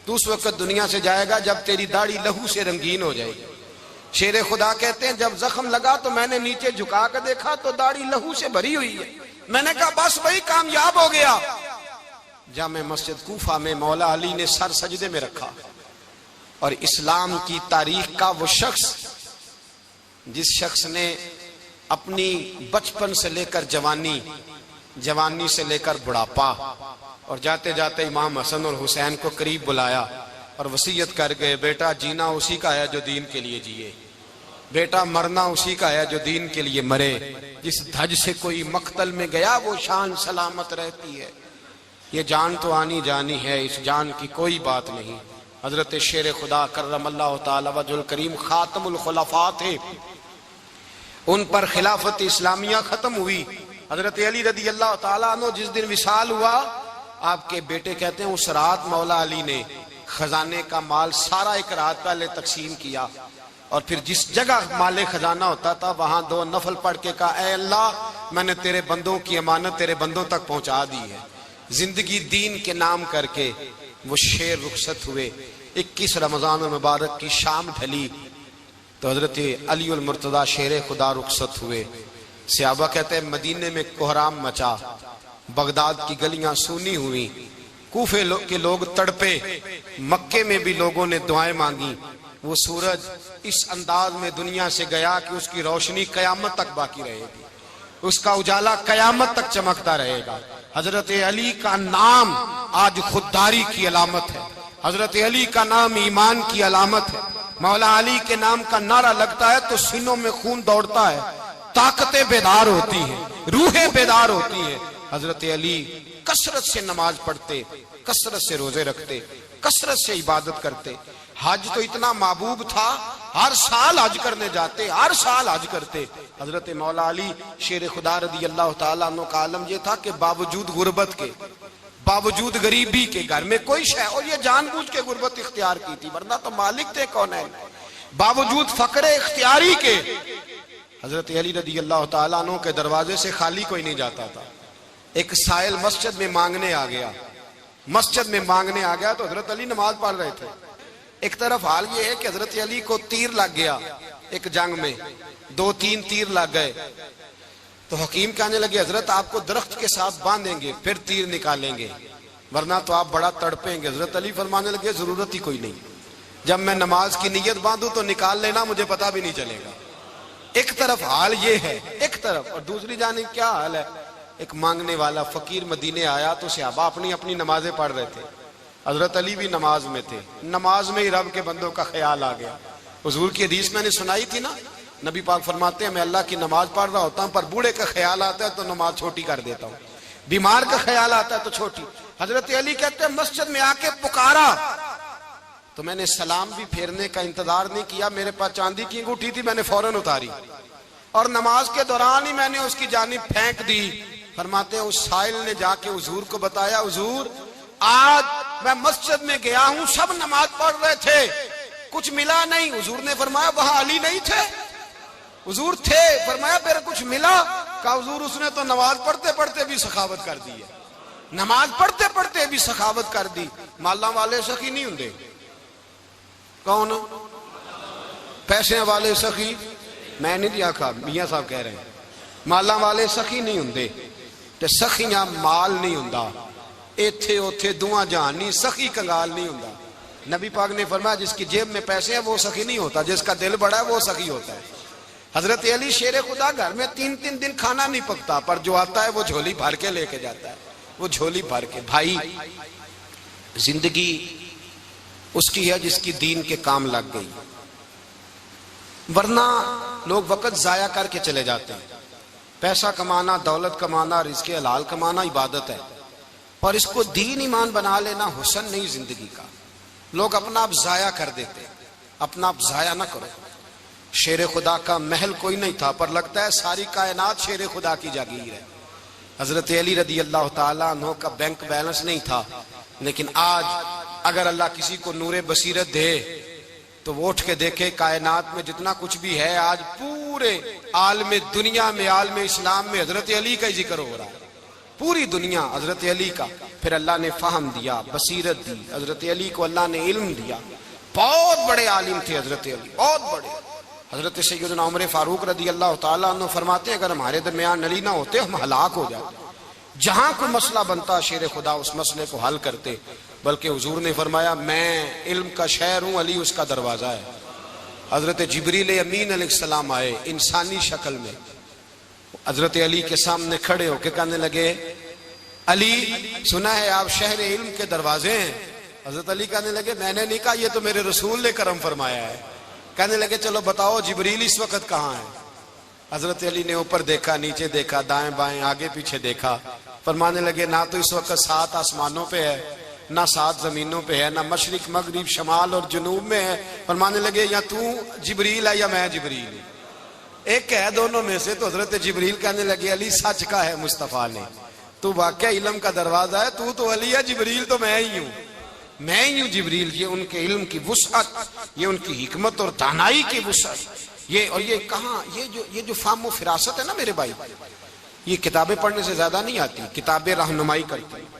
تو اس وقت دنیا سے جائے گا جب تیری داڑھی لہو سے رنگین ہو جائے گی۔ شیر خدا کہتے ہیں جب زخم لگا تو میں نے نیچے جھکا کر دیکھا تو داڑھی لہو سے بھری ہوئی ہے، میں نے کہا بس وہی کامیاب ہو گیا۔ جامع مسجد کوفہ میں مولا علی نے سر سجدے میں رکھا، اور اسلام کی تاریخ کا وہ شخص جس شخص نے اپنی بچپن سے لے کر جوانی، جوانی سے لے کر بڑھاپا، اور جاتے جاتے امام حسن اور حسین کو قریب بلایا اور وصیت کر گئے، بیٹا جینا اسی کا ہے جو دین کے لیے جیے، بیٹا مرنا اسی کا ہے جو دین کے لیے مرے، جس دھج سے کوئی مقتل میں گیا وہ شان سلامت رہتی ہے، یہ جان تو آنی جانی ہے، اس جان کی کوئی بات نہیں۔ حضرت شیر خدا کرم اللہ تعالی وجہ الکریم خاتم الخلفاء تھے، ان پر خلافت اسلامیہ ختم ہوئی۔ حضرت علی رضی اللہ تعالیٰ عنہ جس دن وصال ہوا، آپ کے بیٹے کہتے ہیں اس رات مولا علی نے خزانے کا مال سارا ایک رات پہلے تقسیم کیا، اور پھر جس جگہ مال خزانہ ہوتا تھا وہاں 2 نفل پڑھ کے کہا اے اللہ میں نے تیرے بندوں کی امانت تیرے بندوں تک پہنچا دی ہے۔ زندگی دین کے نام کر کے وہ شیر رخصت ہوئے۔ 21 رمضان المبارک کی شام ڈھلی تو حضرت علی المرتضی شیر خدا رخصت ہوئے۔ صحابہ کہتے ہیں مدینے میں کوہرام مچا، بغداد کی گلیاں سونی ہوئی، کوفے کے لوگ تڑپے، مکے میں بھی لوگوں نے دعائیں مانگی۔ وہ سورج اس انداز میں دنیا سے گیا کہ اس کی روشنی قیامت تک باقی رہے گی، اس کا اجالا قیامت تک چمکتا رہے گا۔ حضرت علی کا نام آج خودداری کی علامت ہے، حضرت علی کا نام ایمان کی علامت ہے۔ مولا علی کے نام کا نعرہ لگتا ہے تو سینوں میں خون دوڑتا ہے، طاقتیں بیدار ہوتی ہیں، روحیں بیدار ہوتی ہیں۔ حضرت علی کثرت سے نماز پڑھتے، کثرت سے روزے رکھتے، کثرت سے عبادت کرتے۔ حج تو اتنا محبوب تھا، ہر سال حج کرنے جاتے، ہر سال حج کرتے۔ حضرت مولا علی شیر خدا رضی اللہ تعالیٰ عنہ کا عالم یہ تھا کہ باوجود غربت کے، باوجود غریبی کے، گھر میں کوئی شے، اور یہ جان بوجھ کے غربت اختیار کی تھی ورنہ تو مالک تھے کون ہے، باوجود فقر اختیاری کے حضرت علی رضی اللہ تعالیٰ عنہ کے دروازے سے خالی کوئی نہیں جاتا تھا۔ ایک سائل مسجد میں مانگنے آ گیا، مسجد میں مانگنے آ گیا تو حضرت علی نماز پڑھ رہے تھے۔ ایک طرف حال یہ ہے کہ حضرت علی کو تیر لگ گیا، ایک جنگ میں 2-3 تیر لگ گئے تو حکیم کہنے لگے حضرت آپ کو درخت کے ساتھ باندھیں گے پھر تیر نکالیں گے ورنہ تو آپ بڑا تڑپیں گے۔ حضرت علی فرمانے لگے ضرورت ہی کوئی نہیں، جب میں نماز کی نیت باندھوں تو نکال لینا، مجھے پتا بھی نہیں چلے گا۔ ایک طرف حال یہ ہے، ایک طرف، اور دوسری جانب کیا حال ہے؟ ایک مانگنے والا فقیر مدینے آیا تو صحابہ اپنی اپنی نمازیں پڑھ رہے تھے، حضرت علی بھی نماز میں تھے، نماز میں ہی رب کے بندوں کا خیال آ گیا۔ حضور کی حدیث میں نے سنائی تھی نا، نبی پاک فرماتے ہیں میں اللہ کی نماز پڑھ رہا ہوتا ہوں پر بوڑھے کا خیال آتا ہے تو نماز چھوٹی کر دیتا ہوں، بیمار کا خیال آتا ہے تو چھوٹی۔ حضرت علی کہتے ہیں مسجد میں آ کے پکارا تو میں نے سلام بھی پھیرنے کا انتظار نہیں کیا، میرے پاس چاندی کی انگوٹھی تھی، میں نے فوراً اتاری اور نماز کے دوران ہی میں نے اس کی جانب پھینک دی۔ فرماتے ہیں اس سائل نے جا کے حضور کو بتایا حضور آج میں مسجد میں گیا ہوں، سب نماز پڑھ رہے تھے، کچھ ملا نہیں۔ حضور نے فرمایا وہاں علی نہیں تھے؟ حضور تھے۔ فرمایا پھر کچھ ملا؟ کہا حضور اس نے تو نماز پڑھتے پڑھتے بھی سخاوت کر دی ہے، نماز پڑھتے پڑھتے بھی سخاوت کر دی۔ مالاں والے سخی نہیں ہوندے، کون؟ پیسے والے سخی؟ میں نہیں دیا کہا، میاں صاحب کہہ رہے ہیں مالاں والے سخی نہیں ہوندے، تے سخیاں مال نہیں ہوندا، ایتھے اوتھے دعا جہان نہیں، سخی کنگال نہیں ہوندا۔ نبی پاک نے فرمایا جس کی جیب میں پیسے ہیں وہ سخی نہیں ہوتا، جس کا دل بڑا ہے وہ سخی ہوتا ہے۔ حضرت علی شیر خدا گھر میں 3 دن کھانا نہیں پکتا، پر جو آتا ہے وہ جھولی بھر کے لے کے جاتا ہے، وہ جھولی بھر کے۔ بھائی زندگی اس کی ہے جس کی دین کے کام لگ گئی، ورنہ لوگ وقت ضائع کر کے چلے جاتے ہیں۔ پیسہ کمانا، دولت کمانا، رزق حلال کمانا عبادت ہے، اور اس کو دین ایمان بنا لینا حسن نہیں زندگی کا۔ لوگ اپنا آپ ضائع کر دیتے، اپنا آپ ضائع نہ کرو۔ شیر خدا کا محل کوئی نہیں تھا، پر لگتا ہے ساری کائنات شیر خدا کی جاگیر ہے۔ حضرت علی رضی اللہ تعالیٰ عنہ کا بینک بیلنس نہیں تھا، لیکن آج اگر اللہ کسی کو نور بصیرت دے تو وہ اٹھ کے دیکھے کائنات میں جتنا کچھ بھی ہے، آج پورے عالم دنیا میں، عالم اسلام میں حضرت علی کا ہی ذکر ہو رہا ہے، پوری دنیا حضرت علی کا۔ پھر اللہ نے فہم دیا، بصیرت دی، حضرت علی کو اللہ نے علم دیا، بہت بڑے عالم تھے حضرت علی، بہت بڑے۔ حضرت سیدنا عمر فاروق رضی اللہ تعالیٰ عنہ فرماتے ہیں اگر ہمارے درمیان علی نہ ہوتے ہم ہلاک ہو جاتے، جہاں کوئی مسئلہ بنتا شیر خدا اس مسئلے کو حل کرتے، بلکہ حضور نے فرمایا میں علم کا شہر ہوں، علی اس کا دروازہ ہے۔ حضرت جبریل امین علیہ السلام آئے انسانی شکل میں، حضرت علی کے سامنے کھڑے ہو کے کہنے لگے علی سنا ہے آپ شہر علم کے دروازے ہیں۔ حضرت علی کہنے لگے میں نے نہیں کہا، یہ تو میرے رسول نے کرم فرمایا ہے۔ کہنے لگے چلو بتاؤ جبریل اس وقت کہاں ہے؟ حضرت علی نے اوپر دیکھا، نیچے دیکھا، دائیں بائیں آگے پیچھے دیکھا، فرمانے لگے نہ تو اس وقت 7 آسمانوں پہ ہے، نہ 7 زمینوں پہ ہے، نہ مشرق مغرب شمال اور جنوب میں ہے۔ فرمانے لگے یا تو جبریل ہے یا میں جبریل ہوں، ایک ہے دونوں میں سے۔ تو حضرت جبریل کہنے لگے علی سچ کا ہے مصطفیٰ نے، تو واقعہ علم کا دروازہ ہے، تو علی ہے، جبریل تو میں ہی ہوں، میں ہی ہوں جبریل۔ یہ ان کے علم کی وسعت، یہ ان کی حکمت اور دانائی کی وسعت، یہ کہاں یہ جو فہم و فراست ہے نا میرے بھائی، یہ کتابیں پڑھنے سے زیادہ نہیں آتی، کتابیں رہنمائی کرتی ہیں۔